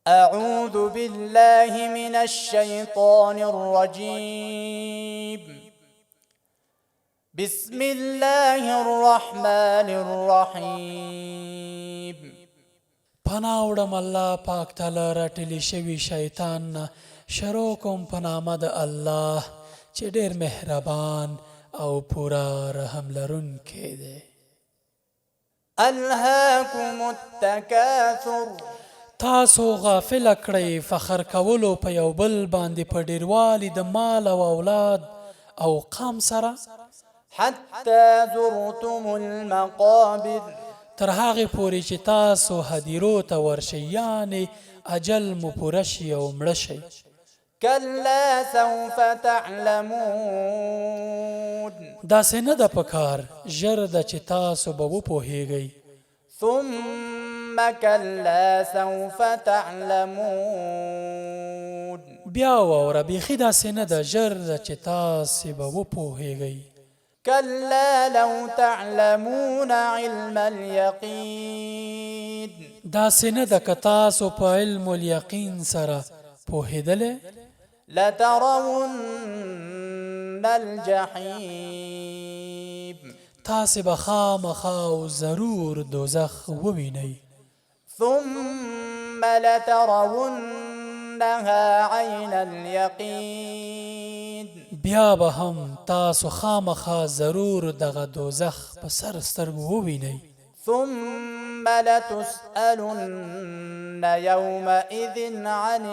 أعوذ بالله من الشيطان الرجيم. بسم الله الرحمن الرحيم. پناه وړم الله پاک تعالی راټلی شوي شیطان نه. شروع کوم په نامه د الله چې ډېر مهربان او پوره رحم لرونکی دی. ألهاكم التكاثر. تاسو غافله کړئ فخر کولو په یو بل باندې په ډېروالي د مال او اولاد او قام سره، حتى زرتم المقابر. تر هغې پورې چې تاسو هدیرو ته ورشئ، یعنې اجل مو پوره شي او مړه شئ. كلا سوف تعلمون. داسې نه ده پکار، ژر ده چې تاسو به وپوهیږئ. ثم كلا سوف تعلمون. بیا واوره، بیخي داسې نه ده، ژر ده چې تاسې به وپوهیږئ. كلا لو تعلمون علم اليقين. داسې نه ده که تاسو په علم الیقین سره پوهېدلی، لترون الجحيم. تاسې به خامخا او ضرور دوزخ ووینئ. ثم لترونها عين اليقين. بیا به هم تاسو خامخا ضرور دغه دوزخ په سر سترګو ووینئ. ثم لتسألن يومئذ عن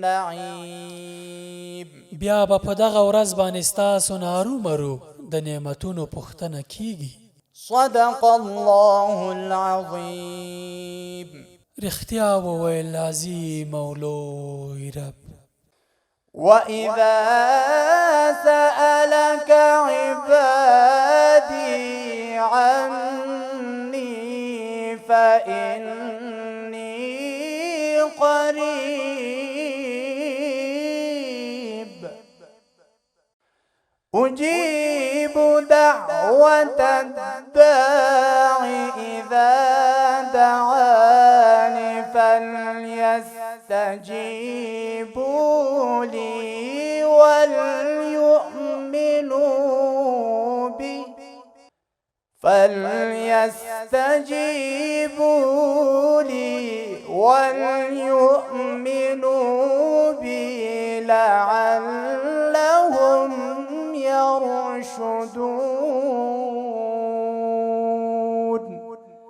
النعيم. بیا به په دغه ورځ باندې ستاسو نه ارومرو د نعمتونو پوښتنه کیږي. صدق الله العظيم. رښتیا وویل عظیم او لوی رب. وإذا سألك عبادي عني فإني قريب أجيب دعوة الداع إذا دعاني فليستجيبوا لي وليؤمنوا بي لعلهم يرشدون.